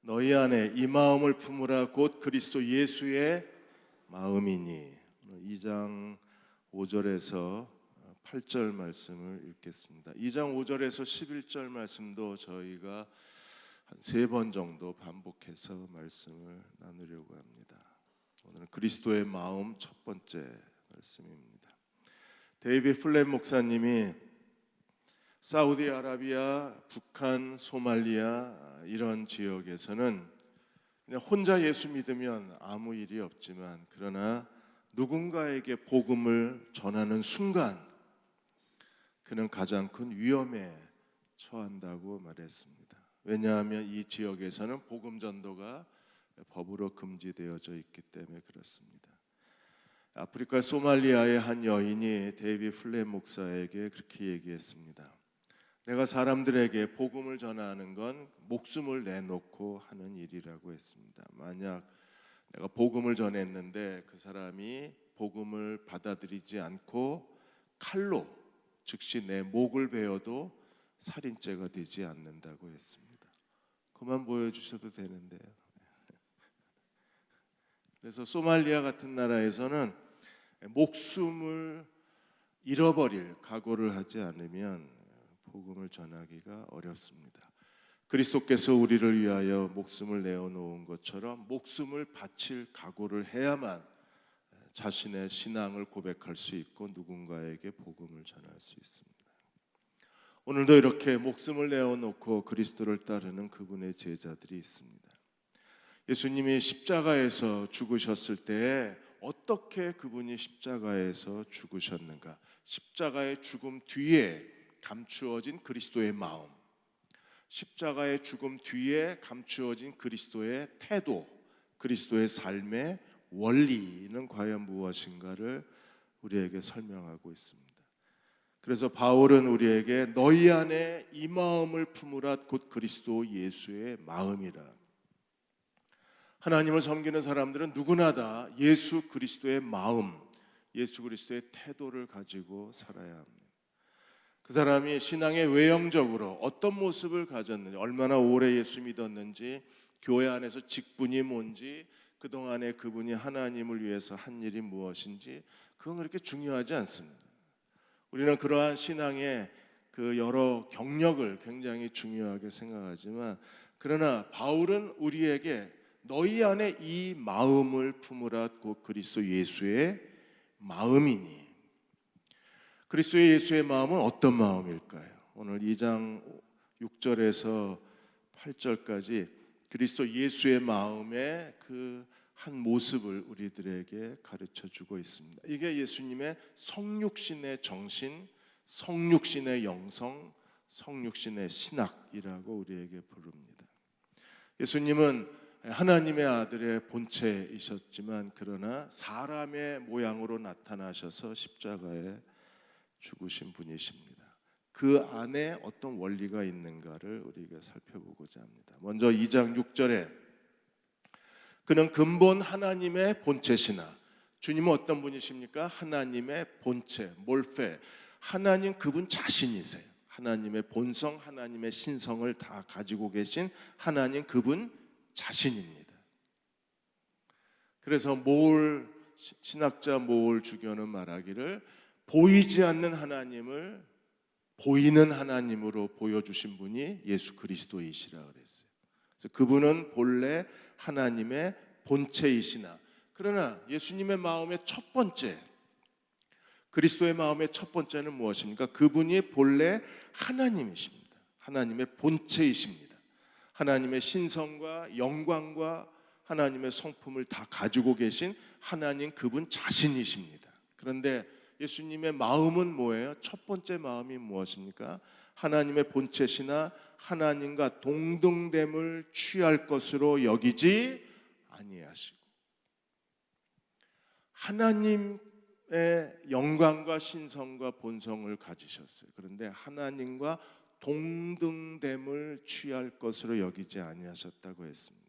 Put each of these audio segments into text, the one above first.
너희 안에 이 마음을 품으라 곧 그리스도 예수의 마음이니. 2장 5절에서 8절 말씀을 읽겠습니다. 2장 5절에서 11절 말씀도 저희가 한 3번 정도 반복해서 말씀을 나누려고 합니다. 오늘은 그리스도의 마음 첫 번째 말씀입니다. 데이비드 플랫 목사님이 사우디아라비아, 북한, 소말리아 이런 지역에서는 그냥 혼자 예수 믿으면 아무 일이 없지만, 그러나 누군가에게 복음을 전하는 순간 그는 가장 큰 위험에 처한다고 말했습니다. 왜냐하면 이 지역에서는 복음 전도가 법으로 금지되어져 있기 때문에 그렇습니다. 아프리카 소말리아의 한 여인이 데이비드 플랫 목사에게 그렇게 얘기했습니다. 내가 사람들에게 복음을 전하는 건 목숨을 내놓고 하는 일이라고 했습니다. 만약 내가 복음을 전했는데 그 사람이 복음을 받아들이지 않고 칼로 즉시 내 목을 베어도 살인죄가 되지 않는다고 했습니다. 그만 보여주셔도 되는데요. 그래서 소말리아 같은 나라에서는 목숨을 잃어버릴 각오를 하지 않으면 복음을 전하기가 어렵습니다. 그리스도께서 우리를 위하여 목숨을 내어놓은 것처럼 목숨을 바칠 각오를 해야만 자신의 신앙을 고백할 수 있고 누군가에게 복음을 전할 수 있습니다. 오늘도 이렇게 목숨을 내어놓고 그리스도를 따르는 그분의 제자들이 있습니다. 예수님이 십자가에서 죽으셨을 때 어떻게 그분이 십자가에서 죽으셨는가? 십자가의 죽음 뒤에 감추어진 그리스도의 마음, 십자가의 죽음 뒤에 감추어진 그리스도의 태도, 그리스도의 삶의 원리는 과연 무엇인가를 우리에게 설명하고 있습니다. 그래서 바울은 우리에게 너희 안에 이 마음을 품으라 곧 그리스도 예수의 마음이라. 하나님을 섬기는 사람들은 누구나 다 예수 그리스도의 마음, 예수 그리스도의 태도를 가지고 살아야 합니다. 그 사람이 신앙의 외형적으로 어떤 모습을 가졌는지, 얼마나 오래 예수 믿었는지, 교회 안에서 직분이 뭔지, 그동안에 그분이 하나님을 위해서 한 일이 무엇인지, 그건 그렇게 중요하지 않습니다. 우리는 그러한 신앙의 그 여러 경력을 굉장히 중요하게 생각하지만, 그러나 바울은 우리에게 너희 안에 이 마음을 품으라 곧 그리스도 예수의 마음이니. 그리스도 예수의 마음은 어떤 마음일까요? 오늘 2장 6절에서 8절까지 그리스도 예수의 마음의 그 한 모습을 우리들에게 가르쳐주고 있습니다. 이게 예수님의 성육신의 정신, 성육신의 영성, 성육신의 신학이라고 우리에게 부릅니다. 예수님은 하나님의 아들의 본체이셨지만, 그러나 사람의 모양으로 나타나셔서 십자가에 죽으신 분이십니다. 그 안에 어떤 원리가 있는가를 우리가 살펴보고자 합니다. 먼저 2장 6절에 그는 근본 하나님의 본체시나, 주님은 어떤 분이십니까? 하나님의 본체, 몰페, 하나님 그분 자신이세요. 하나님의 본성, 하나님의 신성을 다 가지고 계신 하나님 그분 자신입니다. 그래서 신학자 모을 주교는 말하기를 보이지 않는 하나님을 보이는 하나님으로 보여주신 분이 예수 그리스도이시라 그랬어요. 그래서 그분은 본래 하나님의 본체이시나, 그러나 예수님의 마음의 첫 번째, 그리스도의 마음의 첫 번째는 무엇입니까? 그분이 본래 하나님이십니다. 하나님의 본체이십니다. 하나님의 신성과 영광과 하나님의 성품을 다 가지고 계신 하나님 그분 자신이십니다. 그런데 예수님의 마음은 뭐예요? 첫 번째 마음이 무엇입니까? 하나님의 본체시나 하나님과 동등됨을 취할 것으로 여기지 아니하시고, 하나님의 영광과 신성과 본성을 가지셨어요. 그런데 하나님과 동등됨을 취할 것으로 여기지 아니하셨다고 했습니다.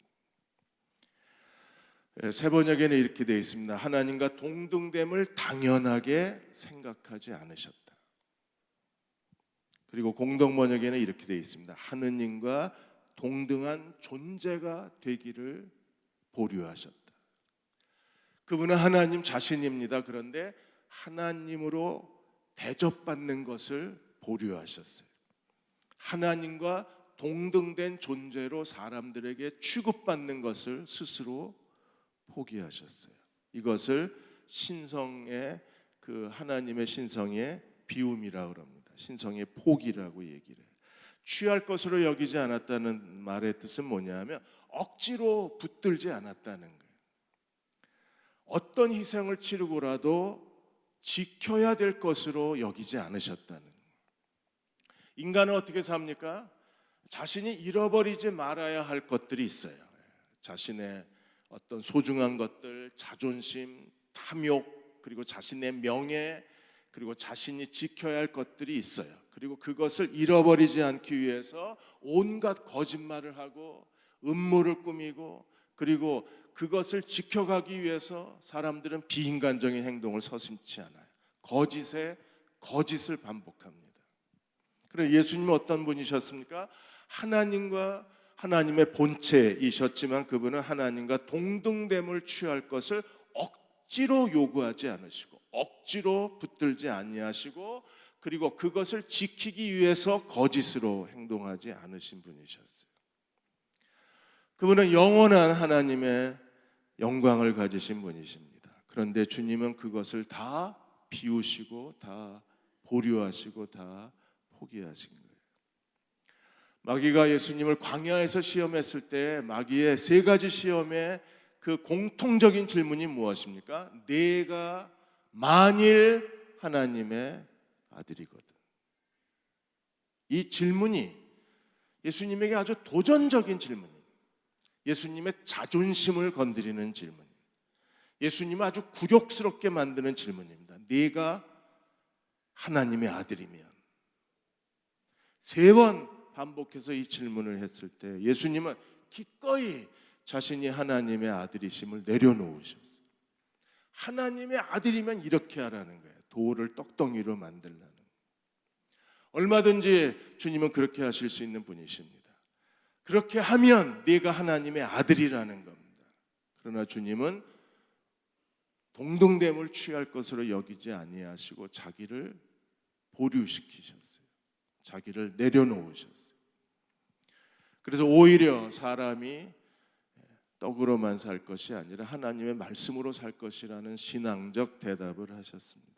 세 번역에는 이렇게 되어 있습니다. 하나님과 동등됨을 당연하게 생각하지 않으셨다. 그리고 공동 번역에는 이렇게 되어 있습니다. 하느님과 동등한 존재가 되기를 보류하셨다. 그분은 하나님 자신입니다. 그런데 하나님으로 대접받는 것을 보류하셨어요. 하나님과 동등된 존재로 사람들에게 취급받는 것을 스스로 포기하셨어요. 이것을 신성의 하나님의 신성의 비움이라고 합니다. 신성의 포기라고 얘기를 해요. 취할 것으로 여기지 않았다는 말의 뜻은 뭐냐면 억지로 붙들지 않았다는 거예요. 어떤 희생을 치르고라도 지켜야 될 것으로 여기지 않으셨다는 거예요. 인간은 어떻게 삽니까? 자신이 잃어버리지 말아야 할 것들이 있어요. 자신의 어떤 소중한 것들, 자존심, 탐욕, 그리고 자신의 명예, 그리고 자신이 지켜야 할 것들이 있어요. 그리고 그것을 잃어버리지 않기 위해서 온갖 거짓말을 하고 음모를 꾸미고, 그리고 그것을 지켜가기 위해서 사람들은 비인간적인 행동을 서슴지 않아요. 거짓에 거짓을 반복합니다. 그래서 예수님은 어떤 분이셨습니까? 하나님과 하나님의 본체이셨지만 그분은 하나님과 동등됨을 취할 것을 억지로 요구하지 않으시고 억지로 붙들지 아니하시고, 그리고 그것을 지키기 위해서 거짓으로 행동하지 않으신 분이셨어요. 그분은 영원한 하나님의 영광을 가지신 분이십니다. 그런데 주님은 그것을 다 비우시고 다 보류하시고 다 포기하신 거예요. 마귀가 예수님을 광야에서 시험했을 때 마귀의 세 가지 시험의 그 공통적인 질문이 무엇입니까? 내가 만일 하나님의 아들이거든. 이 질문이 예수님에게 아주 도전적인 질문입니다. 예수님의 자존심을 건드리는 질문, 예수님을 아주 굴욕스럽게 만드는 질문입니다. 네가 하나님의 아들이면. 세 번 반복해서 이 질문을 했을 때 예수님은 기꺼이 자신이 하나님의 아들이심을 내려놓으셨어요. 하나님의 아들이면 이렇게 하라는 거예요. 돌을 떡덩이로 만들라는. 얼마든지 주님은 그렇게 하실 수 있는 분이십니다. 그렇게 하면 네가 하나님의 아들이라는 겁니다. 그러나 주님은 동등됨을 취할 것으로 여기지 아니하시고 자기를 보류시키셨어요. 자기를 내려놓으셨어요. 그래서 오히려 사람이 떡으로만 살 것이 아니라 하나님의 말씀으로 살 것이라는 신앙적 대답을 하셨습니다.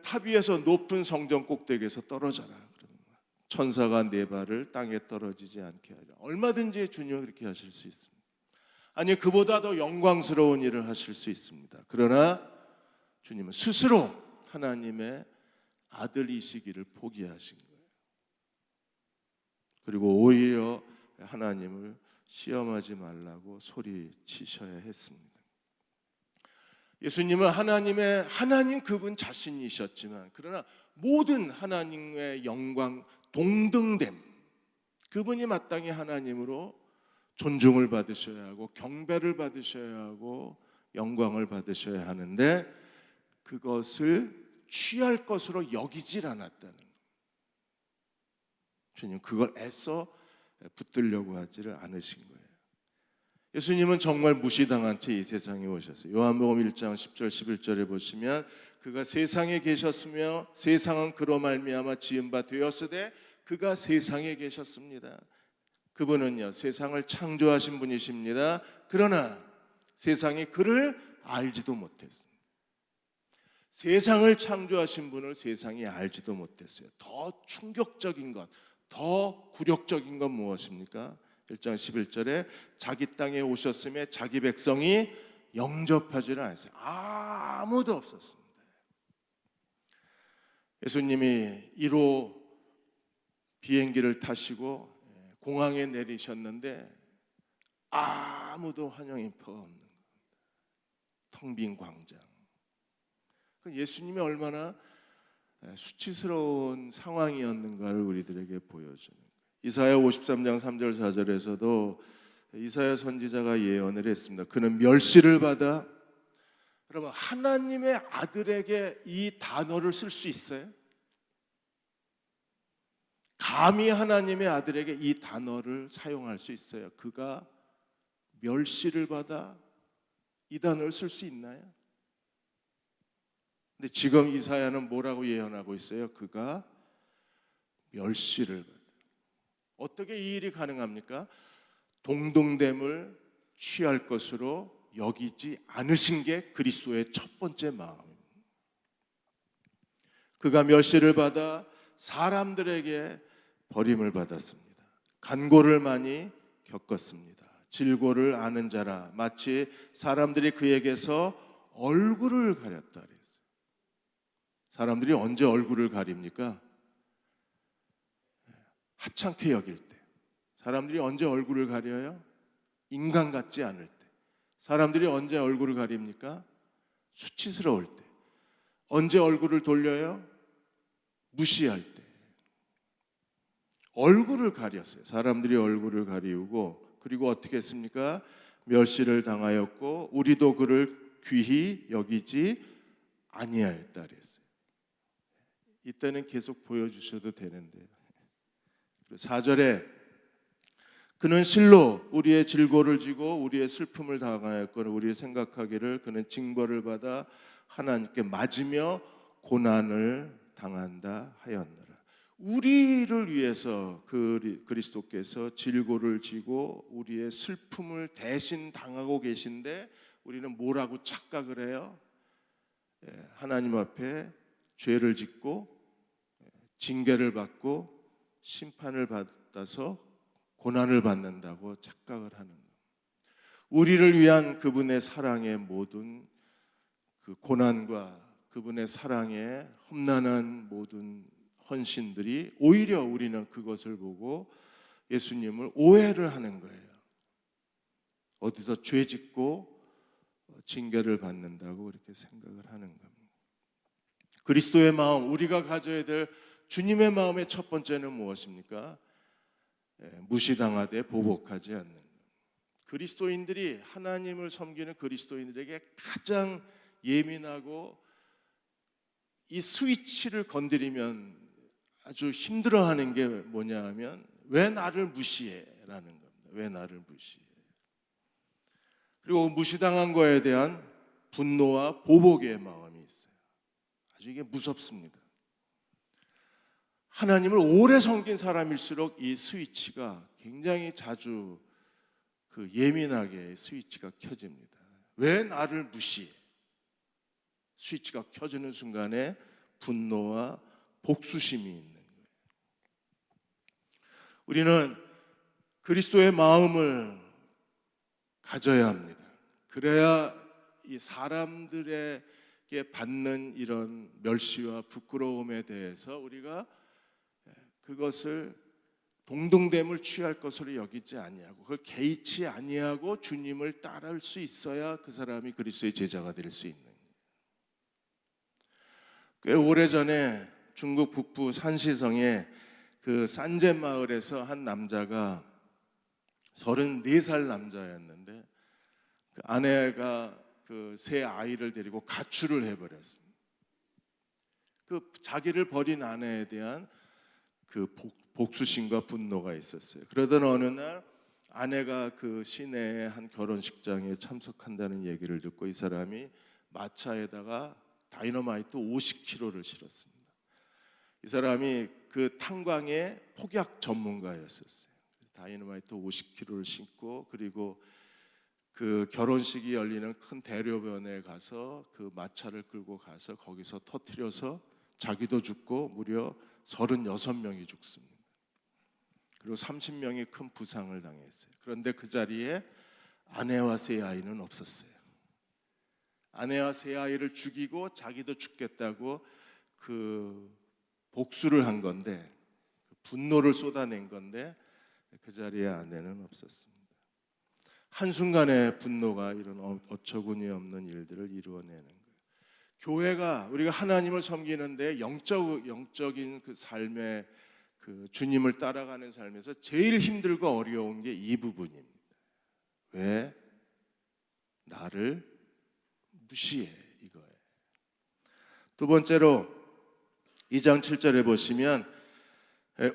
탑 위에서 높은 성전 꼭대기에서 떨어져라. 천사가 네 발을 땅에 떨어지지 않게 하리라. 얼마든지 주님은 그렇게 하실 수 있습니다. 아니, 그보다 더 영광스러운 일을 하실 수 있습니다. 그러나 주님은 스스로 하나님의 아들이시기를 포기하신 거예요. 그리고 오히려 하나님을 시험하지 말라고 소리치셔야 했습니다. 예수님은 하나님 그분 자신이셨지만, 그러나 모든 하나님의 영광, 동등됨, 그분이 마땅히 하나님으로 존중을 받으셔야 하고 경배를 받으셔야 하고 영광을 받으셔야 하는데 그것을 취할 것으로 여기질 않았다는 거예요. 주님 그걸 애써 붙들려고 하지를 않으신 거예요. 예수님은 정말 무시당한 채 이 세상에 오셨어요. 요한복음 1장 10절 11절에 보시면 그가 세상에 계셨으며 세상은 그로 말미암아 지은 바 되었으되 그가 세상에 계셨습니다. 그분은요 세상을 창조하신 분이십니다. 그러나 세상이 그를 알지도 못했습니다. 세상을 창조하신 분을 세상이 알지도 못했어요. 더 충격적인 것, 더 굴욕적인 건 무엇입니까? 1장 11절에 자기 땅에 오셨음에 자기 백성이 영접하지를 않았어요. 아무도 없었습니다. 예수님이 1호 비행기를 타시고 공항에 내리셨는데 아무도 환영 인파가 없는 겁니다. 텅 빈 광장. 예수님이 얼마나 수치스러운 상황이었는가를 우리들에게 보여주는 거예요. 이사야 53장 3절 4절에서도 이사야 선지자가 예언을 했습니다. 그는 멸시를 받아. 여러분 하나님의 아들에게 이 단어를 쓸 수 있어요? 감히 하나님의 아들에게 이 단어를 사용할 수 있어요? 그가 멸시를 받아, 이 단어를 쓸 수 있나요? 근데 지금 이사야는 뭐라고 예언하고 있어요? 그가 멸시를 받아. 어떻게 이 일이 가능합니까? 동등됨을 취할 것으로 여기지 않으신 게 그리스도의 첫 번째 마음입니다. 그가 멸시를 받아 사람들에게 버림을 받았습니다. 간고를 많이 겪었습니다. 질고를 아는 자라, 마치 사람들이 그에게서 얼굴을 가렸다 그랬어요. 사람들이 언제 얼굴을 가립니까? 하찮게 여길 때. 사람들이 언제 얼굴을 가려요? 인간 같지 않을 때. 사람들이 언제 얼굴을 가립니까? 수치스러울 때. 언제 얼굴을 돌려요? 무시할 때. 얼굴을 가렸어요. 사람들이 얼굴을 가리우고, 그리고 어떻게 했습니까? 멸시를 당하였고 우리도 그를 귀히 여기지 아니하였다 그랬어요. 이때는 계속 보여주셔도 되는데요. 4절에 그는 실로 우리의 질고를 지고 우리의 슬픔을 당하였거늘 우리의 생각하기를 그는 징벌을 받아 하나님께 맞으며 고난을 당한다 하였노라. 우리를 위해서 그리스도께서 질고를 지고 우리의 슬픔을 대신 당하고 계신데 우리는 뭐라고 착각을 해요? 하나님 앞에 죄를 짓고 징계를 받고 심판을 받아서 고난을 받는다고 착각을 하는 거예요. 우리를 위한 그분의 사랑의 모든 그 고난과 그분의 사랑의 험난한 모든 헌신들이 오히려 우리는 그것을 보고 예수님을 오해를 하는 거예요. 어디서 죄 짓고 징계를 받는다고 그렇게 생각을 하는 겁니다. 그리스도의 마음, 우리가 가져야 될 주님의 마음의 첫 번째는 무엇입니까? 무시당하되 보복하지 않는 것. 그리스도인들이 하나님을 섬기는 그리스도인들에게 가장 예민하고 이 스위치를 건드리면 아주 힘들어하는 게 뭐냐 하면 왜 나를 무시해? 라는 겁니다. 왜 나를 무시해? 그리고 무시당한 거에 대한 분노와 보복의 마음이 있어요. 아주 이게 무섭습니다. 하나님을 오래 섬긴 사람일수록 이 스위치가 굉장히 자주 예민하게 스위치가 켜집니다. 왜 나를 무시해? 스위치가 켜지는 순간에 분노와 복수심이 있는 거예요. 우리는 그리스도의 마음을 가져야 합니다. 그래야 이 사람들에게 받는 이런 멸시와 부끄러움에 대해서 우리가 그것을 동등됨을 취할 것으로 여기지 아니하고 그걸 개의치 아니하고 주님을 따를 수 있어야 그 사람이 그리스도의 제자가 될 수 있는 거예요. 꽤 오래전에 중국 북부 산시성의 그 산제 마을에서 한 남자가 34살 남자였는데 그 아내가 그 세 아이를 데리고 가출을 해버렸습니다. 그 자기를 버린 아내에 대한 그 복수심과 분노가 있었어요. 그러던 어느 날 아내가 그 시내의 한 결혼식장에 참석한다는 얘기를 듣고 이 사람이 마차에다가 다이너마이트 50kg를 실었습니다. 이 사람이 그 탄광의 폭약 전문가였었어요. 다이너마이트 50kg를 싣고 그리고 그 결혼식이 열리는 큰 대로변에 가서 그 마차를 끌고 가서 거기서 터뜨려서 자기도 죽고 무려 36명이 죽습니다. 그리고 30명이 큰 부상을 당했어요. 그런데 그 자리에 아내와 세 아이는 없었어요. 아내와 세 아이를 죽이고 자기도 죽겠다고 그 복수를 한 건데 분노를 쏟아낸 건데 그 자리에 아내는 없었습니다. 한순간에 분노가 이런 어처구니 없는 일들을 이루어내는 거예요. 교회가 우리가 하나님을 섬기는데 영적인 그 삶의 그 주님을 따라가는 삶에서 제일 힘들고 어려운 게 이 부분입니다. 왜 나를 무시해? 이거예요. 두 번째로 2장 7절에 보시면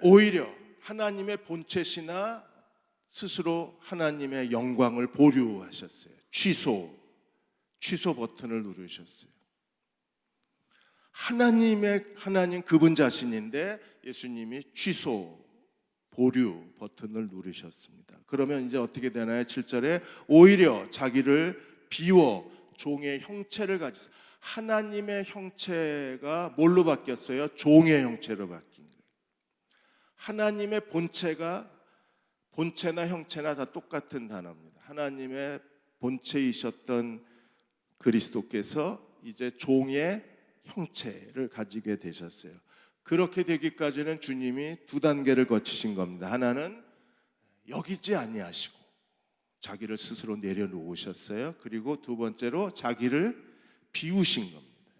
오히려 하나님의 본체시나 스스로 하나님의 영광을 보류하셨어요. 취소 버튼을 누르셨어요. 하나님 그분 자신인데 예수님이 취소 보류 버튼을 누르셨습니다. 그러면 이제 어떻게 되나요? 7절에 오히려 자기를 비워 종의 형체를 가지사. 하나님의 형체가 뭘로 바뀌었어요? 종의 형체로 바뀐 거예요. 하나님의 본체나 형체나 다 똑같은 단어입니다. 하나님의 본체이셨던 그리스도께서 이제 종의 형체를 가지게 되셨어요. 그렇게 되기까지는 주님이 두 단계를 거치신 겁니다. 하나는 여기지 아니하시고 자기를 스스로 내려놓으셨어요. 그리고 두 번째로 자기를 비우신 겁니다.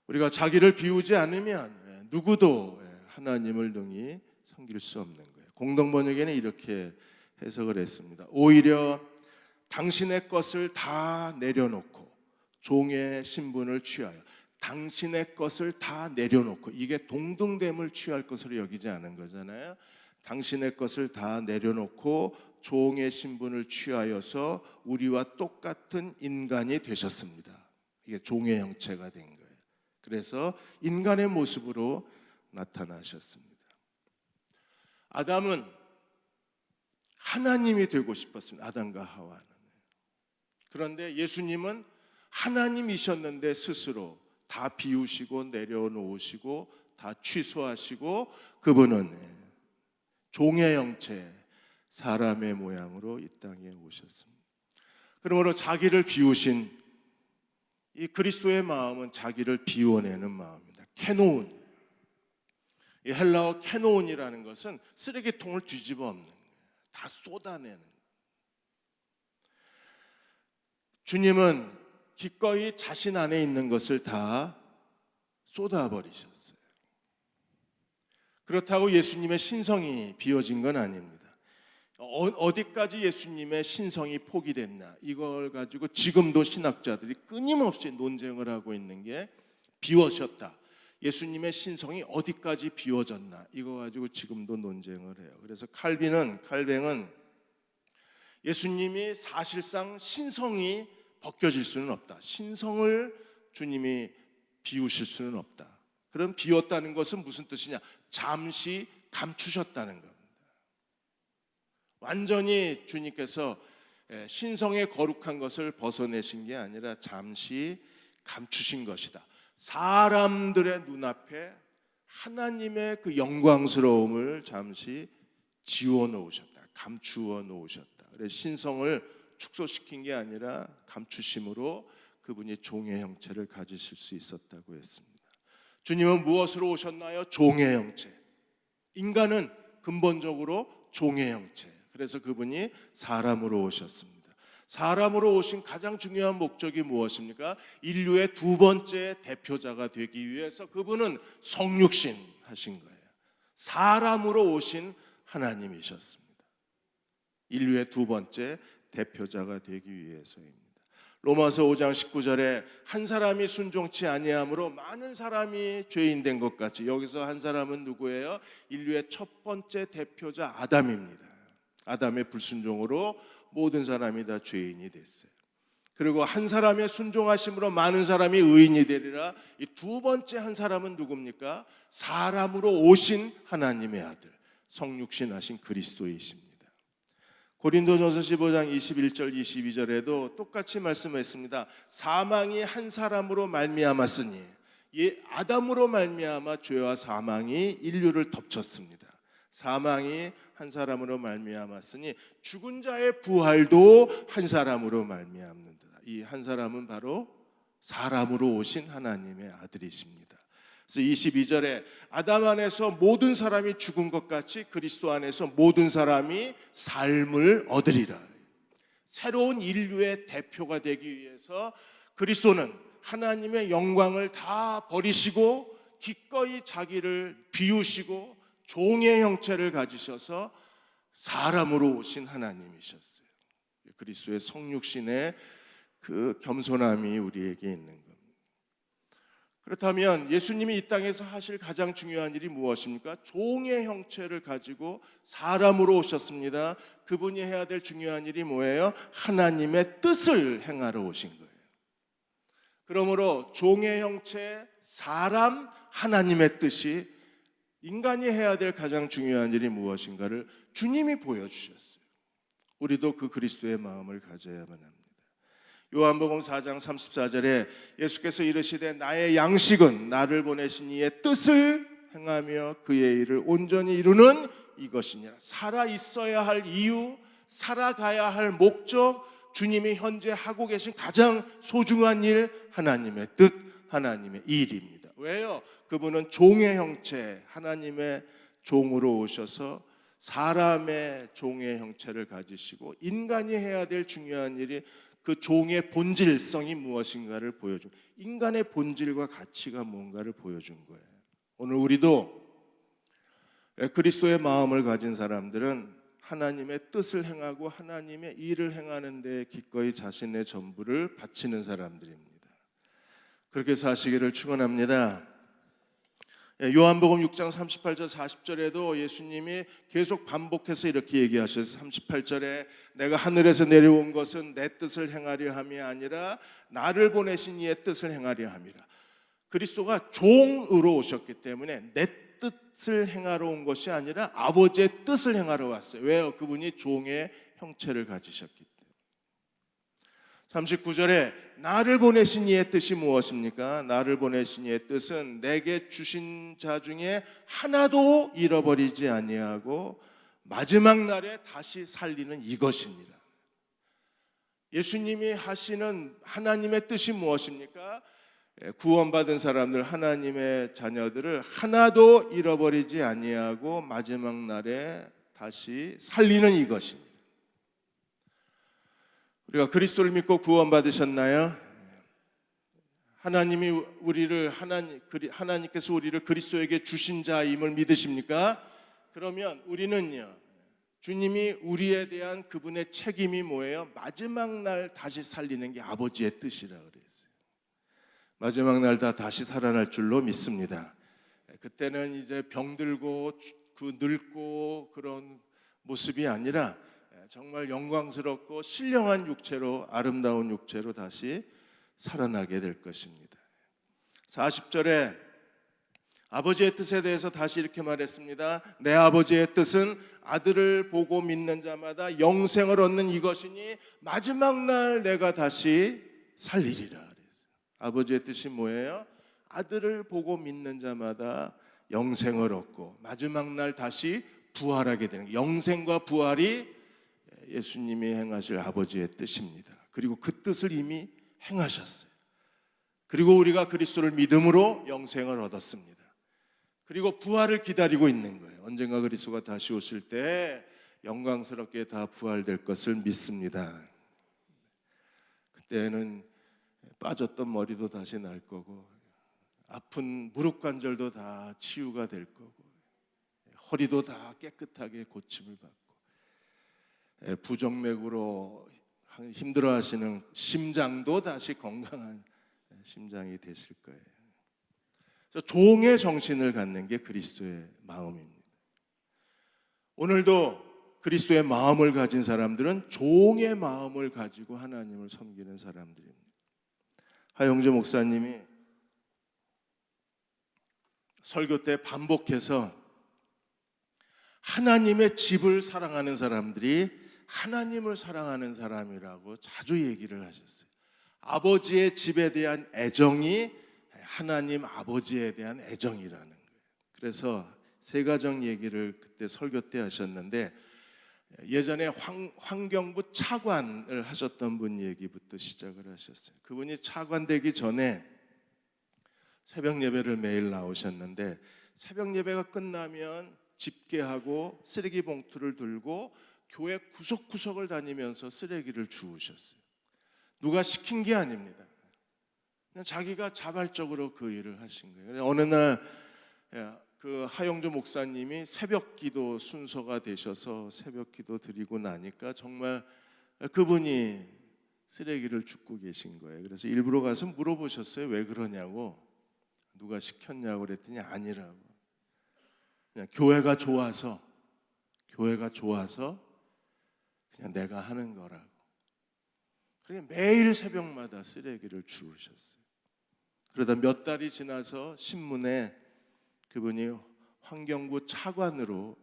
우리가 자기를 비우지 않으면 누구도 하나님을 능히 섬길 수 없는 거예요. 공동번역에는 이렇게 해석을 했습니다. 오히려 당신의 것을 다 내려놓고 종의 신분을 취하여, 당신의 것을 다 내려놓고, 이게 동등됨을 취할 것으로 여기지 않은 거잖아요. 당신의 것을 다 내려놓고 종의 신분을 취하여서 우리와 똑같은 인간이 되셨습니다. 이게 종의 형체가 된 거예요. 그래서 인간의 모습으로 나타나셨습니다. 아담은 하나님이 되고 싶었습니다. 아담과 하와는. 그런데 예수님은 하나님이셨는데 스스로 다 비우시고 내려놓으시고 다 취소하시고 그분은 종의 형체, 사람의 모양으로 이 땅에 오셨습니다. 그러므로 자기를 비우신 이 그리스도의 마음은 자기를 비워내는 마음입니다. 캐노운. 이 헬라어 캐노운이라는 것은 쓰레기통을 뒤집어 엎는 거예요. 다 쏟아내는. 주님은 기꺼이 자신 안에 있는 것을 다 쏟아버리셨어요. 그렇다고 예수님의 신성이 비워진 건 아닙니다. 어디까지 예수님의 신성이 포기됐나, 이걸 가지고 지금도 신학자들이 끊임없이 논쟁을 하고 있는 게 비워졌다. 예수님의 신성이 어디까지 비워졌나, 이거 가지고 지금도 논쟁을 해요. 그래서 칼뱅은 예수님이 사실상 신성이 벗겨질 수는 없다. 신성을 주님이 비우실 수는 없다. 그럼 비웠다는 것은 무슨 뜻이냐? 잠시 감추셨다는 겁니다. 완전히 주님께서 신성의 거룩한 것을 벗어내신 게 아니라 잠시 감추신 것이다. 사람들의 눈앞에 하나님의 그 영광스러움을 잠시 지워 놓으셨다. 감추어 놓으셨다. 그래서 신성을 축소시킨 게 아니라 감추심으로 그분이 종의 형체를 가지실 수 있었다고 했습니다. 주님은 무엇으로 오셨나요? 종의 형체. 인간은 근본적으로 종의 형체. 그래서 그분이 사람으로 오셨습니다. 사람으로 오신 가장 중요한 목적이 무엇입니까? 인류의 두 번째 대표자가 되기 위해서 그분은 성육신 하신 거예요. 사람으로 오신 하나님이셨습니다. 인류의 두 번째 대표자가 되기 위해서입니다. 로마서 5장 19절에 한 사람이 순종치 아니함으로 많은 사람이 죄인 된 것 같이, 여기서 한 사람은 누구예요? 인류의 첫 번째 대표자 아담입니다. 아담의 불순종으로 모든 사람이 다 죄인이 됐어요. 그리고 한 사람의 순종하심으로 많은 사람이 의인이 되리라. 이 두 번째 한 사람은 누굽니까? 사람으로 오신 하나님의 아들, 성육신 하신 그리스도이십니다. 고린도전서 15장 21절 22절에도 똑같이 말씀했습니다. 사망이 한 사람으로 말미암았으니, 이 아담으로 말미암아 죄와 사망이 인류를 덮쳤습니다. 사망이 한 사람으로 말미암았으니 죽은 자의 부활도 한 사람으로 말미암는다. 이 한 사람은 바로 사람으로 오신 하나님의 아들이십니다. 그래서 22절에 아담 안에서 모든 사람이 죽은 것 같이 그리스도 안에서 모든 사람이 삶을 얻으리라. 새로운 인류의 대표가 되기 위해서 그리스도는 하나님의 영광을 다 버리시고 기꺼이 자기를 비우시고 종의 형체를 가지셔서 사람으로 오신 하나님이셨어요. 그리스도의 성육신의 그 겸손함이 우리에게 있는 겁니다. 그렇다면 예수님이 이 땅에서 하실 가장 중요한 일이 무엇입니까? 종의 형체를 가지고 사람으로 오셨습니다. 그분이 해야 될 중요한 일이 뭐예요? 하나님의 뜻을 행하러 오신 거예요. 그러므로 종의 형체, 사람, 하나님의 뜻이 인간이 해야 될 가장 중요한 일이 무엇인가를 주님이 보여주셨어요. 우리도 그 그리스도의 마음을 가져야만 합니다. 요한복음 4장 34절에 예수께서 이르시되 나의 양식은 나를 보내신 이의 뜻을 행하며 그의 일을 온전히 이루는 이것이니라. 살아 있어야 할 이유, 살아가야 할 목적, 주님이 현재 하고 계신 가장 소중한 일, 하나님의 뜻, 하나님의 일입니다. 왜요? 그분은 종의 형체, 하나님의 종으로 오셔서 사람의 종의 형체를 가지시고 인간이 해야 될 중요한 일이 그 종의 본질성이 무엇인가를 보여준, 인간의 본질과 가치가 뭔가를 보여준 거예요. 오늘 우리도 그리스도의 마음을 가진 사람들은 하나님의 뜻을 행하고 하나님의 일을 행하는 데 기꺼이 자신의 전부를 바치는 사람들입니다. 그렇게 사시기를 축원합니다. 요한복음 6장 38절 40절에도 예수님이 계속 반복해서 이렇게 얘기하셔서 38절에 내가 하늘에서 내려온 것은 내 뜻을 행하려 함이 아니라 나를 보내신 이의 뜻을 행하려 함이라. 그리스도가 종으로 오셨기 때문에 내 뜻을 행하러 온 것이 아니라 아버지의 뜻을 행하러 왔어요. 왜요? 그분이 종의 형체를 가지셨기 때문에. 39절에 나를 보내신 이의 뜻이 무엇입니까? 나를 보내신 이의 뜻은 내게 주신 자 중에 하나도 잃어버리지 아니하고 마지막 날에 다시 살리는 이것이니라. 예수님이 하시는 하나님의 뜻이 무엇입니까? 구원받은 사람들, 하나님의 자녀들을 하나도 잃어버리지 아니하고 마지막 날에 다시 살리는 이것입니다. 우리가 그리스도를 믿고 구원받으셨나요? 하나님께서 우리를 그리스도에게 주신 자임을 믿으십니까? 그러면 우리는요, 주님이 우리에 대한 그분의 책임이 뭐예요? 마지막 날 다시 살리는 게 아버지의 뜻이라 그랬어요. 마지막 날 다 다시 살아날 줄로 믿습니다. 그때는 이제 병들고 늙고 그런 모습이 아니라 정말 영광스럽고 신령한 육체로, 아름다운 육체로 다시 살아나게 될 것입니다. 40절에 아버지의 뜻에 대해서 다시 이렇게 말했습니다. 내 아버지의 뜻은 아들을 보고 믿는 자마다 영생을 얻는 이것이니 마지막 날 내가 다시 살리리라 그랬어요. 아버지의 뜻이 뭐예요? 아들을 보고 믿는 자마다 영생을 얻고 마지막 날 다시 부활하게 되는, 영생과 부활이 예수님이 행하실 아버지의 뜻입니다. 그리고 그 뜻을 이미 행하셨어요. 그리고 우리가 그리스도를 믿음으로 영생을 얻었습니다. 그리고 부활을 기다리고 있는 거예요. 언젠가 그리스도가 다시 오실 때 영광스럽게 다 부활될 것을 믿습니다. 그때는 빠졌던 머리도 다시 날 거고, 아픈 무릎 관절도 다 치유가 될 거고, 허리도 다 깨끗하게 고침을 받고, 부정맥으로 힘들어하시는 심장도 다시 건강한 심장이 되실 거예요. 종의 정신을 갖는 게 그리스도의 마음입니다. 오늘도 그리스도의 마음을 가진 사람들은 종의 마음을 가지고 하나님을 섬기는 사람들입니다. 하영주 목사님이 설교 때 반복해서 하나님의 집을 사랑하는 사람들이 하나님을 사랑하는 사람이라고 자주 얘기를 하셨어요. 아버지의 집에 대한 애정이 하나님 아버지에 대한 애정이라는 거예요. 그래서 세가정 얘기를 그때 설교 때 하셨는데, 예전에 환경부 차관을 하셨던 분 얘기부터 시작을 하셨어요. 그분이 차관 되기 전에 새벽 예배를 매일 나오셨는데, 새벽 예배가 끝나면 집게하고 쓰레기 봉투를 들고 교회 구석구석을 다니면서 쓰레기를 주우셨어요. 누가 시킨 게 아닙니다. 그냥 자기가 자발적으로 그 일을 하신 거예요. 어느 날 그 하영조 목사님이 새벽기도 순서가 되셔서 새벽기도 드리고 나니까 정말 그분이 쓰레기를 줍고 계신 거예요. 그래서 일부러 가서 물어보셨어요. 왜 그러냐고. 누가 시켰냐고 그랬더니 아니라고. 그냥 교회가 좋아서 그냥 내가 하는 거라고. 그러니까 매일 새벽마다 쓰레기를 치우셨어요. 그러다 몇 달이 지나서 신문에 그분이 환경부 차관으로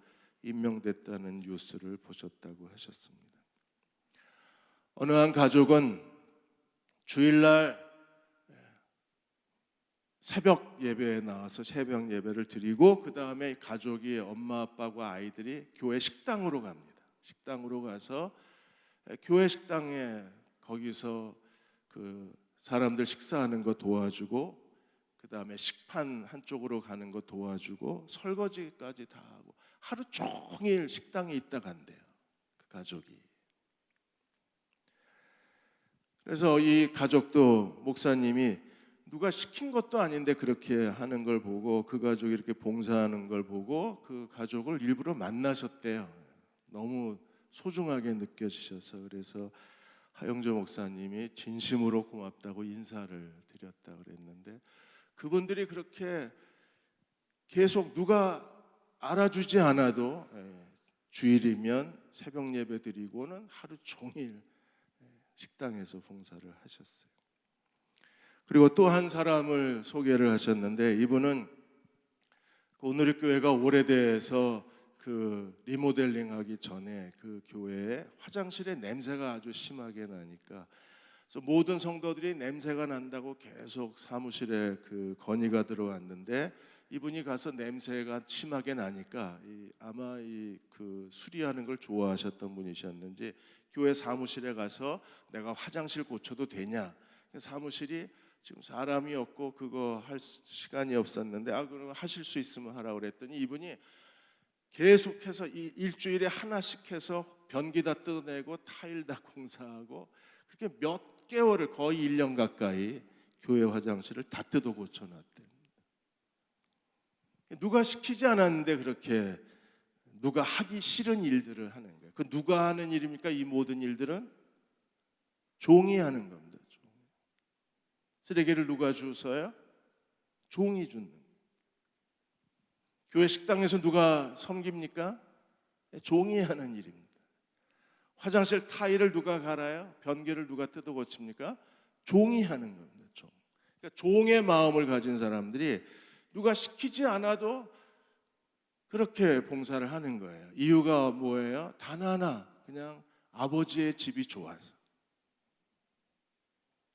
임명됐다는 뉴스를 보셨다고 하셨습니다. 어느 한 가족은 주일날 새벽 예배에 나와서 새벽 예배를 드리고 그 다음에 가족이 엄마 아빠와 아이들이 교회 식당으로 갑니다. 식당으로 가서 교회 식당에 거기서 그 사람들 식사하는 거 도와주고 그 다음에 식판 한쪽으로 가는 거 도와주고 설거지까지 다 하고 하루 종일 식당에 있다 간대요. 그 가족이. 그래서 이 가족도 목사님이 누가 시킨 것도 아닌데 그렇게 하는 걸 보고 그 가족이 이렇게 봉사하는 걸 보고 그 가족을 일부러 만나셨대요. 너무 소중하게 느껴지셔서. 그래서 하영조 목사님이 진심으로 고맙다고 인사를 드렸다 그랬는데 그분들이 그렇게 계속 누가 알아주지 않아도 주일이면 새벽 예배 드리고는 하루 종일 식당에서 봉사를 하셨어요. 그리고 또 한 사람을 소개를 하셨는데 이분은 오늘의 교회가 오래돼서 그 리모델링하기 전에 그 교회에 화장실에 냄새가 아주 심하게 나니까 그래서 모든 성도들이 냄새가 난다고 계속 사무실에 그 건의가 들어왔는데 이분이 가서 냄새가 심하게 나니까 아마 그 수리하는 걸 좋아하셨던 분이셨는지 교회 사무실에 가서 내가 화장실 고쳐도 되냐? 사무실이 지금 사람이 없고 그거 할 시간이 없었는데 그럼 하실 수 있으면 하라고 그랬더니 이분이 계속해서 일주일에 하나씩 해서 변기 다 뜯어내고 타일 다 공사하고 그렇게 몇 개월을 거의 1년 가까이 교회 화장실을 다 뜯어 고쳐놨대요. 누가 시키지 않았는데 그렇게 누가 하기 싫은 일들을 하는 거예요. 그 누가 하는 일입니까? 이 모든 일들은 종이 하는 겁니다. 쓰레기를 누가 주워요? 종이 줍는. 교회 식당에서 누가 섬깁니까? 종이 하는 일입니다. 화장실 타일을 누가 갈아요? 변기를 누가 뜯어 고칩니까? 종이 하는 겁니다. 종. 그러니까 종의 마음을 가진 사람들이 누가 시키지 않아도 그렇게 봉사를 하는 거예요. 이유가 뭐예요? 단 하나, 그냥 아버지의 집이 좋아서,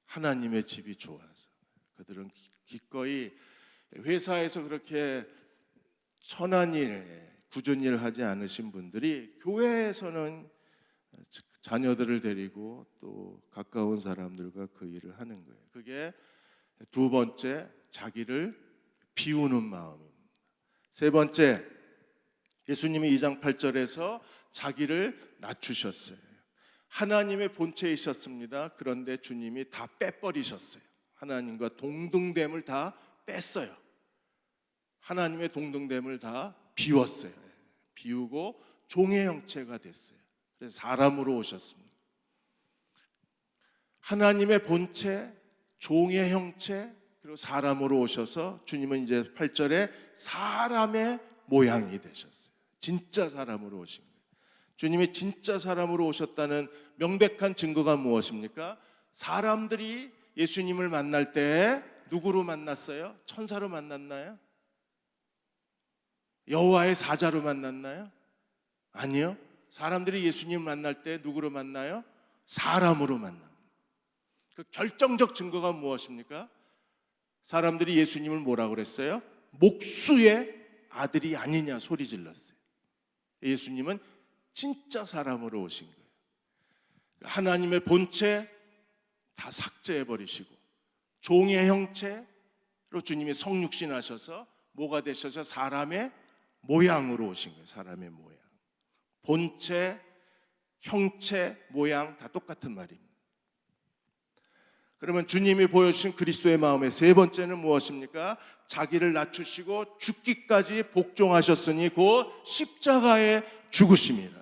하나님의 집이 좋아서. 그들은 기꺼이 회사에서 그렇게 천한 일, 굳은 일을 하지 않으신 분들이 교회에서는 자녀들을 데리고 또 가까운 사람들과 그 일을 하는 거예요. 그게 두 번째, 자기를 비우는 마음입니다. 세 번째, 예수님이 2장 8절에서 자기를 낮추셨어요. 하나님의 본체에 있었습니다. 그런데 주님이 다 빼버리셨어요. 하나님과 동등됨을 다 뺐어요. 하나님의 동등됨을 다 비웠어요. 비우고 종의 형체가 됐어요. 그래서 사람으로 오셨습니다. 하나님의 본체, 종의 형체, 그리고 사람으로 오셔서 주님은 이제 8절에 사람의 모양이 되셨어요. 진짜 사람으로 오신 거예요. 주님이 진짜 사람으로 오셨다는 명백한 증거가 무엇입니까? 사람들이 예수님을 만날 때 누구로 만났어요? 천사로 만났나요? 여호와의 사자로 만났나요? 아니요. 사람들이 예수님을 만날 때 누구로 만나요? 사람으로 만납니다. 그 결정적 증거가 무엇입니까? 사람들이 예수님을 뭐라고 그랬어요? 목수의 아들이 아니냐 소리 질렀어요. 예수님은 진짜 사람으로 오신 거예요. 하나님의 본체 다 삭제해 버리시고 종의 형체로 주님이 성육신 하셔서 뭐가 되셔서 사람의 모양으로 오신 거예요. 사람의 모양. 본체, 형체, 모양 다 똑같은 말입니다. 그러면 주님이 보여주신 그리스도의 마음의 세 번째는 무엇입니까? 자기를 낮추시고 죽기까지 복종하셨으니 곧 십자가의 죽으심이라.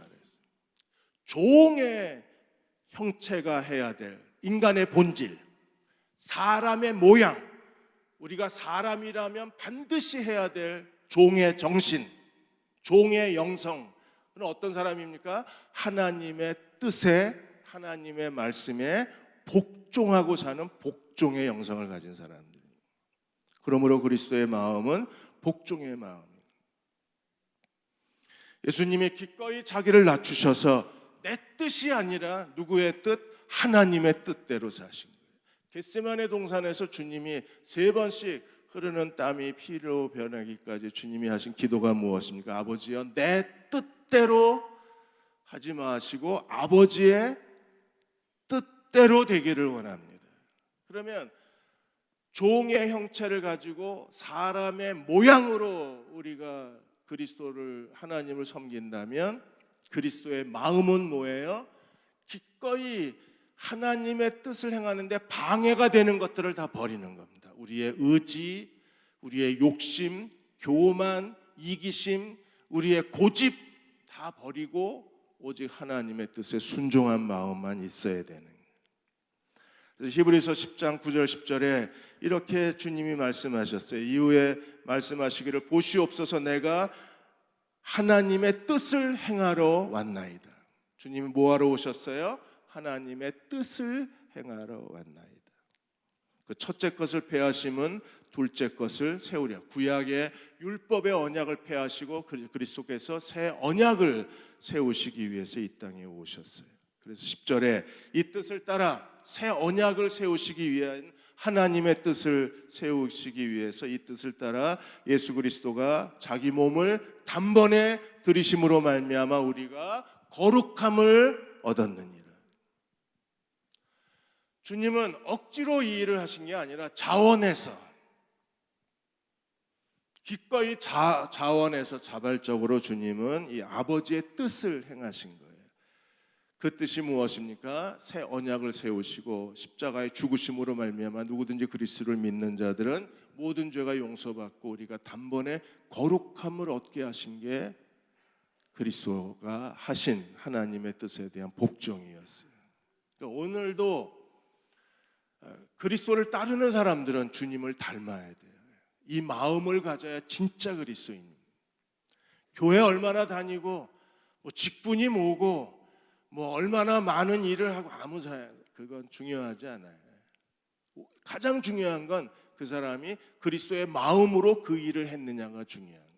종의 형체가 해야 될 인간의 본질, 사람의 모양, 우리가 사람이라면 반드시 해야 될 종의 정신, 종의 영성. 그는 어떤 사람입니까? 하나님의 뜻에, 하나님의 말씀에 복종하고 사는 복종의 영성을 가진 사람들. 그러므로 그리스도의 마음은 복종의 마음입니다. 예수님이 기꺼이 자기를 낮추셔서 내 뜻이 아니라 누구의 뜻? 하나님의 뜻대로 사신 거예요. 겟세마네 동산에서 주님이 3번씩 흐르는 땀이 피로 변하기까지 주님이 하신 기도가 무엇입니까? 아버지여, 내 뜻대로 하지 마시고 아버지의 뜻대로 되기를 원합니다. 그러면 종의 형체를 가지고 사람의 모양으로 우리가 그리스도를, 하나님을 섬긴다면 그리스도의 마음은 뭐예요? 기꺼이 하나님의 뜻을 행하는데 방해가 되는 것들을 다 버리는 겁니다. 우리의 의지, 우리의 욕심, 교만, 이기심, 우리의 고집 다 버리고 오직 하나님의 뜻에 순종한 마음만 있어야 되는 거예요. 그래서 히브리서 10장 9절 10절에 이렇게 주님이 말씀하셨어요. 이후에 말씀하시기를 보시옵소서 내가 하나님의 뜻을 행하러 왔나이다. 주님이 뭐하러 오셨어요? 하나님의 뜻을 행하러 왔나이다. 그 첫째 것을 폐하심은 둘째 것을 세우려. 구약의 율법의 언약을 폐하시고 그리스도께서 새 언약을 세우시기 위해서 이 땅에 오셨어요. 그래서 10절에 이 뜻을 따라 새 언약을 세우시기 위한 하나님의 뜻을 세우시기 위해서 이 뜻을 따라 예수 그리스도가 자기 몸을 단번에 들이심으로 말미암아 우리가 거룩함을 얻었느니라. 주님은 억지로 이 일을 하신 게 아니라 자원해서, 기꺼이 자원해서 자발적으로 주님은 이 아버지의 뜻을 행하신 거예요. 그 뜻이 무엇입니까? 새 언약을 세우시고 십자가의 죽으심으로 말미암아 누구든지 그리스도를 믿는 자들은 모든 죄가 용서받고 우리가 단번에 거룩함을 얻게 하신 게 그리스도가 하신 하나님의 뜻에 대한 복종이었어요. 그러니까 오늘도 그리스도를 따르는 사람들은 주님을 닮아야 돼요. 이 마음을 가져야 진짜 그리스도인입니다. 교회 얼마나 다니고 뭐 직분이 뭐고 뭐 얼마나 많은 일을 하고 아무 사양, 그건 중요하지 않아요. 가장 중요한 건 그 사람이 그리스도의 마음으로 그 일을 했느냐가 중요한 거예요.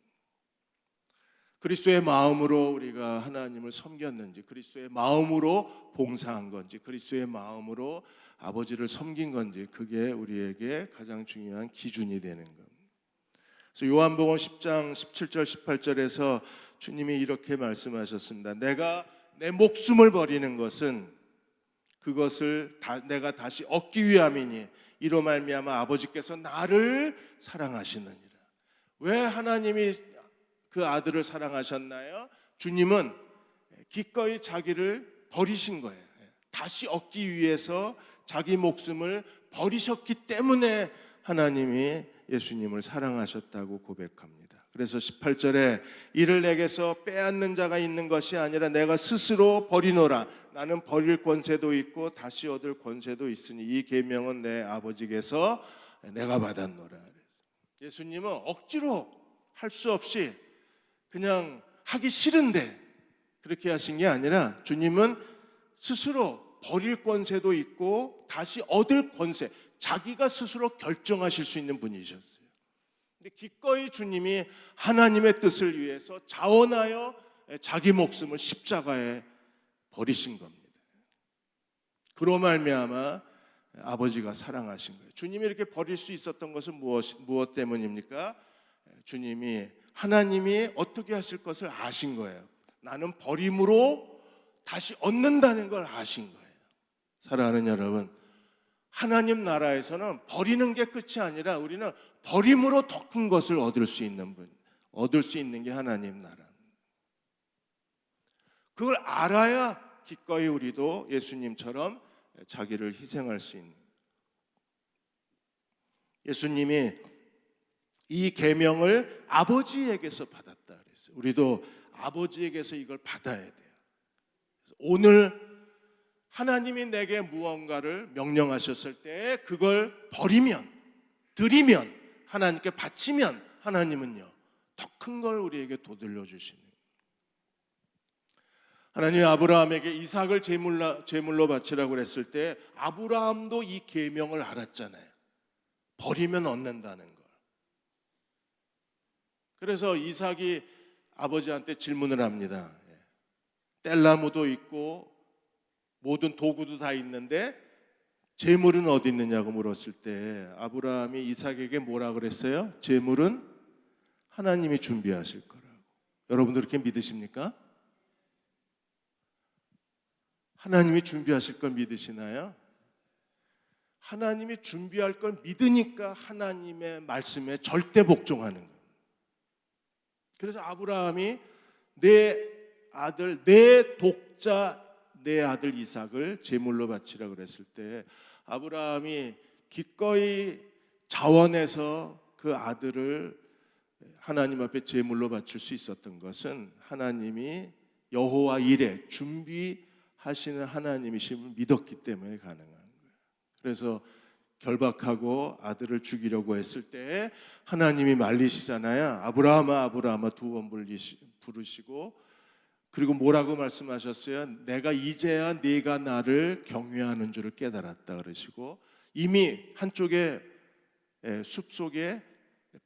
그리스도의 마음으로 우리가 하나님을 섬겼는지, 그리스도의 마음으로 봉사한 건지, 그리스도의 마음으로 아버지를 섬긴 건지, 그게 우리에게 가장 중요한 기준이 되는 겁니다. 그래서 요한복음 10장 17절 18절에서 주님이 이렇게 말씀하셨습니다. 내가 내 목숨을 버리는 것은 그것을 내가 다시 얻기 위함이니 이로 말미암아 아버지께서 나를 사랑하시느니라. 왜 하나님이 그 아들을 사랑하셨나요? 주님은 기꺼이 자기를 버리신 거예요. 다시 얻기 위해서 자기 목숨을 버리셨기 때문에 하나님이 예수님을 사랑하셨다고 고백합니다. 그래서 18절에 이를 내게서 빼앗는 자가 있는 것이 아니라 내가 스스로 버리노라. 나는 버릴 권세도 있고 다시 얻을 권세도 있으니 이 계명은 내 아버지께서 내가 받았노라. 예수님은 억지로 할 수 없이 그냥 하기 싫은데 그렇게 하신 게 아니라 주님은 스스로 버릴 권세도 있고 다시 얻을 권세, 자기가 스스로 결정하실 수 있는 분이셨어요. 근데 기꺼이 주님이 하나님의 뜻을 위해서 자원하여 자기 목숨을 십자가에 버리신 겁니다. 그로 말미암아 아버지가 사랑하신 거예요. 주님이 이렇게 버릴 수 있었던 것은 무엇 때문입니까? 주님이, 하나님이 어떻게 하실 것을 아신 거예요. 나는 버림으로 다시 얻는다는 걸 아신 거예요. 사랑하는 여러분, 하나님 나라에서는 버리는 게 끝이 아니라 우리는 버림으로 더 큰 것을 얻을 수 있는 게 하나님 나라. 그걸 알아야 기꺼이 우리도 예수님처럼 자기를 희생할 수 있는. 예수님이 이 계명을 아버지에게서 받았다 그랬어요. 우리도 아버지에게서 이걸 받아야 돼요. 오늘 하나님이 내게 무언가를 명령하셨을 때 그걸 버리면, 드리면, 하나님께 바치면 하나님은요 더 큰 걸 우리에게 도들려 주시는. 하나님이 아브라함에게 이삭을 제물로 바치라고 했을 때 아브라함도 이 계명을 알았잖아요. 버리면 얻는다는 걸. 그래서 이삭이 아버지한테 질문을 합니다. 뗄나무도 있고 모든 도구도 다 있는데 제물은 어디 있느냐고 물었을 때 아브라함이 이삭에게 뭐라 그랬어요? 제물은 하나님이 준비하실 거라고. 여러분들 그렇게 믿으십니까? 하나님이 준비하실 걸 믿으시나요? 하나님이 준비할 걸 믿으니까 하나님의 말씀에 절대 복종하는 거예요. 그래서 아브라함이 내 아들, 내 독자, 내 아들 이삭을 제물로 바치라고 그랬을 때 아브라함이 기꺼이 자원해서 그 아들을 하나님 앞에 제물로 바칠 수 있었던 것은 하나님이 여호와 이레 준비하시는 하나님이심을 믿었기 때문에 가능한 거예요. 그래서 결박하고 아들을 죽이려고 했을 때 하나님이 말리시잖아요. 아브라함아 아브라함아 두 번 부르시고 그리고 뭐라고 말씀하셨어요? 내가 이제야 네가 나를 경외하는 줄을 깨달았다 그러시고 이미 한쪽에 숲속에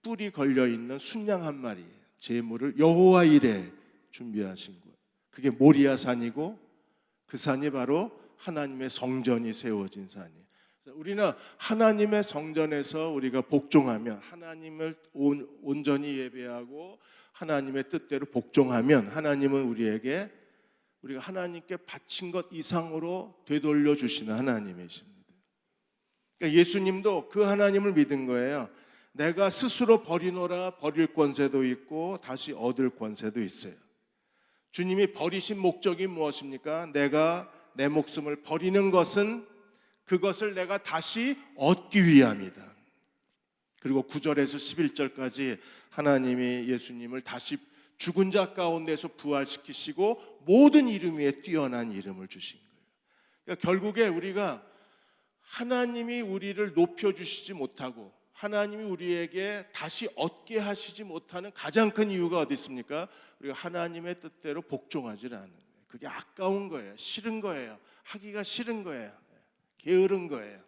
뿔이 걸려있는 순양 한 마리 제물을 여호와 이레 준비하신 거예요. 그게 모리아 산이고 그 산이 바로 하나님의 성전이 세워진 산이에요. 우리는 하나님의 성전에서 우리가 복종하면 하나님을 온전히 예배하고 하나님의 뜻대로 복종하면 하나님은 우리가 하나님께 바친 것 이상으로 되돌려 주시는 하나님이십니다. 그러니까 예수님도 그 하나님을 믿은 거예요. 내가 스스로 버리노라 버릴 권세도 있고 다시 얻을 권세도 있어요. 주님이 버리신 목적이 무엇입니까? 내가 내 목숨을 버리는 것은 그것을 내가 다시 얻기 위함이다. 그리고 9절에서 11절까지 하나님이 예수님을 다시 죽은 자 가운데서 부활시키시고 모든 이름 위에 뛰어난 이름을 주신 거예요. 그러니까 결국에 우리가 하나님이 우리를 높여주시지 못하고 하나님이 우리에게 다시 얻게 하시지 못하는 가장 큰 이유가 어디 있습니까? 우리가 하나님의 뜻대로 복종하지 않는 거예요. 그게 아까운 거예요. 싫은 거예요. 하기가 싫은 거예요. 게으른 거예요.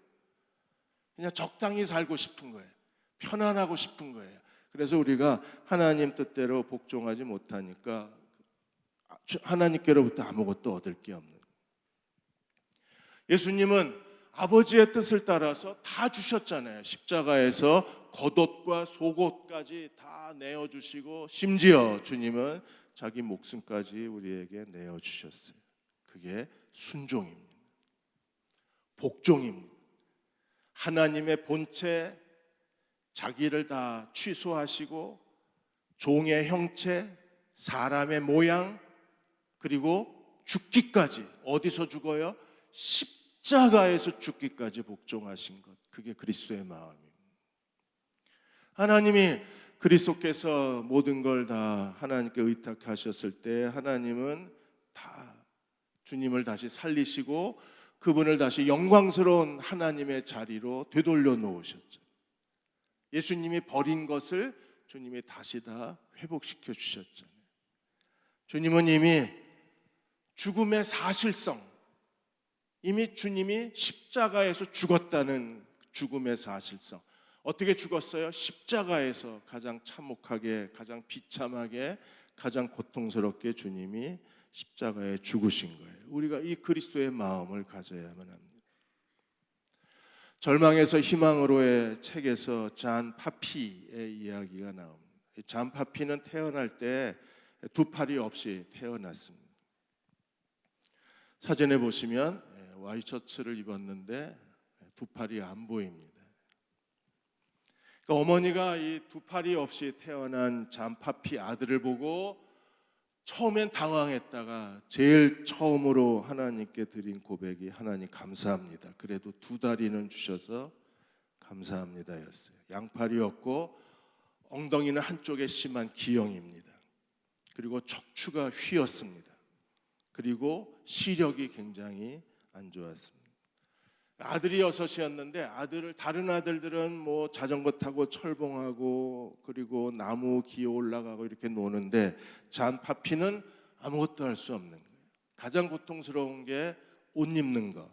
그냥 적당히 살고 싶은 거예요. 편안하고 싶은 거예요. 그래서 우리가 하나님 뜻대로 복종하지 못하니까 하나님께로부터 아무것도 얻을 게 없는 거예요. 예수님은 아버지의 뜻을 따라서 다 주셨잖아요. 십자가에서 겉옷과 속옷까지 다 내어주시고 심지어 주님은 자기 목숨까지 우리에게 내어주셨어요. 그게 순종입니다. 복종입니다. 하나님의 본체 자기를 다 취소하시고 종의 형체, 사람의 모양 그리고 죽기까지 어디서 죽어요? 십자가에서 죽기까지 복종하신 것. 그게 그리스도의 마음입니다. 하나님이 그리스도께서 모든 걸 다 하나님께 의탁하셨을 때 하나님은 다 주님을 다시 살리시고 그분을 다시 영광스러운 하나님의 자리로 되돌려 놓으셨죠. 예수님이 버린 것을 주님이 다시 다 회복시켜 주셨잖아요. 주님은 이미 죽음의 사실성, 이미 주님이 십자가에서 죽었다는 죽음의 사실성. 어떻게 죽었어요? 십자가에서 가장 참혹하게, 가장 비참하게, 가장 고통스럽게 주님이 십자가에 죽으신 거예요. 우리가 이 그리스도의 마음을 가져야만 합니다. 절망에서 희망으로의 책에서 잔 파피의 이야기가 나옵니다. 잔 파피는 태어날 때 두 팔이 없이 태어났습니다. 사진에 보시면 와이셔츠를 입었는데 두 팔이 안 보입니다. 그러니까 어머니가 이 두 팔이 없이 태어난 잔 파피 아들을 보고 처음엔 당황했다가 제일 처음으로 하나님께 드린 고백이 하나님 감사합니다. 그래도 두 다리는 주셔서 감사합니다였어요. 양팔이 없고 엉덩이는 한쪽에 심한 기형입니다. 그리고 척추가 휘었습니다. 그리고 시력이 굉장히 안 좋았습니다. 아들이 6이었는데 다른 아들들은 뭐 자전거 타고 철봉하고 그리고 나무 기어 올라가고 이렇게 노는데 잔 파피는 아무것도 할 수 없는 거예요. 가장 고통스러운 게 옷 입는 거.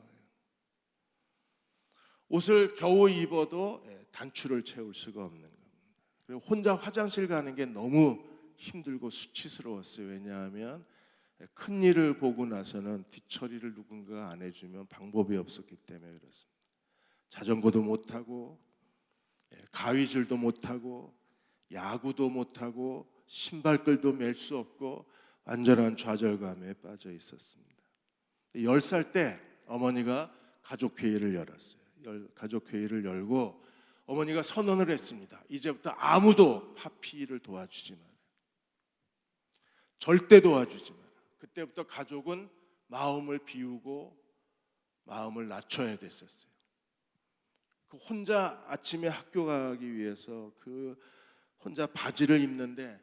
옷을 겨우 입어도 단추를 채울 수가 없는 겁니다. 그리고 혼자 화장실 가는 게 너무 힘들고 수치스러웠어요. 왜냐하면 큰 일을 보고 나서는 뒤처리를 누군가 안 해주면 방법이 없었기 때문에 그렇습니다. 자전거도 못 타고 가위질도 못 타고 야구도 못 하고 신발끈도 맬 수 없고 완전한 좌절감에 빠져 있었습니다. 10살 때 어머니가 가족회의를 열었어요. 가족회의를 열고 어머니가 선언을 했습니다. 이제부터 아무도 파피를 도와주지 마라. 절대 도와주지 마라. 그때부터 가족은 마음을 비우고 마음을 낮춰야 됐었어요. 그 혼자 아침에 학교 가기 위해서 그 혼자 바지를 입는데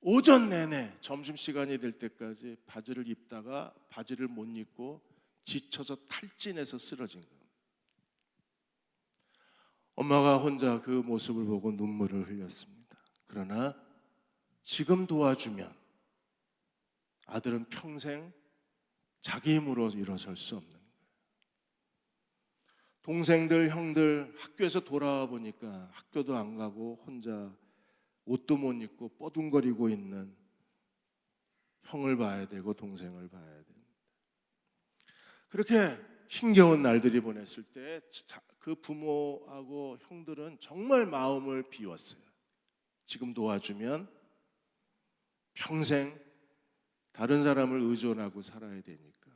오전 내내 점심시간이 될 때까지 바지를 입다가 바지를 못 입고 지쳐서 탈진해서 쓰러진 겁니다. 엄마가 혼자 그 모습을 보고 눈물을 흘렸습니다. 그러나 지금 도와주면 아들은 평생 자기 힘으로 일어설 수 없는 거예요. 동생들, 형들 학교에서 돌아와 보니까 학교도 안 가고 혼자 옷도 못 입고 뻐둥거리고 있는 형을 봐야 되고 동생을 봐야 됩니다. 그렇게 힘겨운 날들이 보냈을 때 그 부모하고 형들은 정말 마음을 비웠어요. 지금 도와주면 평생 다른 사람을 의존하고 살아야 되니까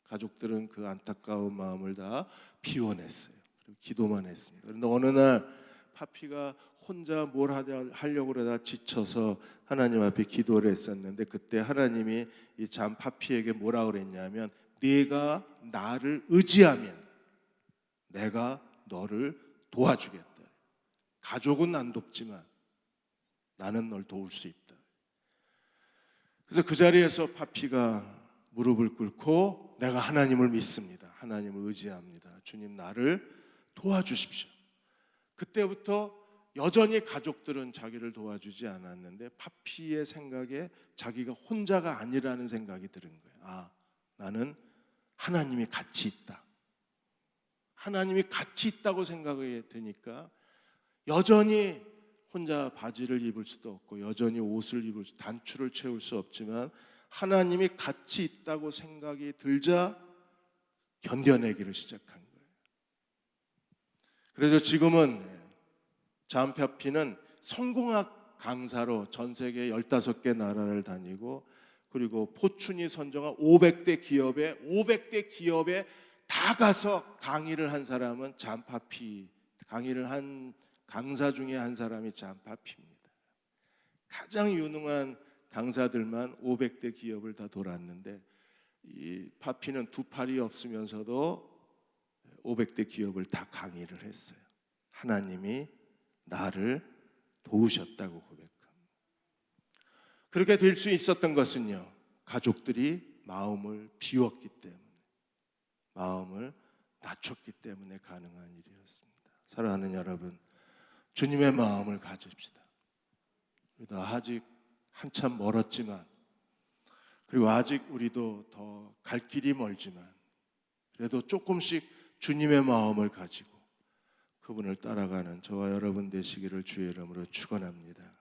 가족들은 그 안타까운 마음을 다 비워냈어요. 그리고 기도만 했습니다. 그런데 어느 날 파피가 혼자 뭘 하려고 그러다 지쳐서 하나님 앞에 기도를 했었는데 그때 하나님이 이 잔 파피에게 뭐라 그랬냐면 네가 나를 의지하면 내가 너를 도와주겠다. 가족은 안 돕지만 나는 널 도울 수 있다. 그래서 그 자리에서 파피가 무릎을 꿇고 내가 하나님을 믿습니다. 하나님을 의지합니다. 주님 나를 도와주십시오. 그때부터 여전히 가족들은 자기를 도와주지 않았는데 파피의 생각에 자기가 혼자가 아니라는 생각이 들은 거예요. 아, 나는 하나님이 같이 있다. 하나님이 같이 있다고 생각이 드니까 여전히 혼자 바지를 입을 수도 없고 여전히 옷을 입을 단추를 채울 수 없지만 하나님이 같이 있다고 생각이 들자 견뎌내기를 시작한 거예요. 그래서 지금은 잔 파피는 성공학 강사로 전 세계 15개 나라를 다니고 그리고 포춘이 선정한 500대 기업에 다 가서 강의를 한 사람은 잔 파피, 강의를 한 강사 중에 한 사람이 잔 파피입니다. 가장 유능한 강사들만 500대 기업을 다 돌았는데 이 파피는 두 팔이 없으면서도 500대 기업을 다 강의를 했어요. 하나님이 나를 도우셨다고 고백합니다. 그렇게 될 수 있었던 것은요, 가족들이 마음을 비웠기 때문에, 마음을 낮췄기 때문에 가능한 일이었습니다. 사랑하는 여러분, 주님의 마음을 가집시다. 우리도 아직 한참 멀었지만, 그리고 아직 우리도 더 갈 길이 멀지만, 그래도 조금씩 주님의 마음을 가지고 그분을 따라가는 저와 여러분 되시기를 주의 이름으로 축원합니다.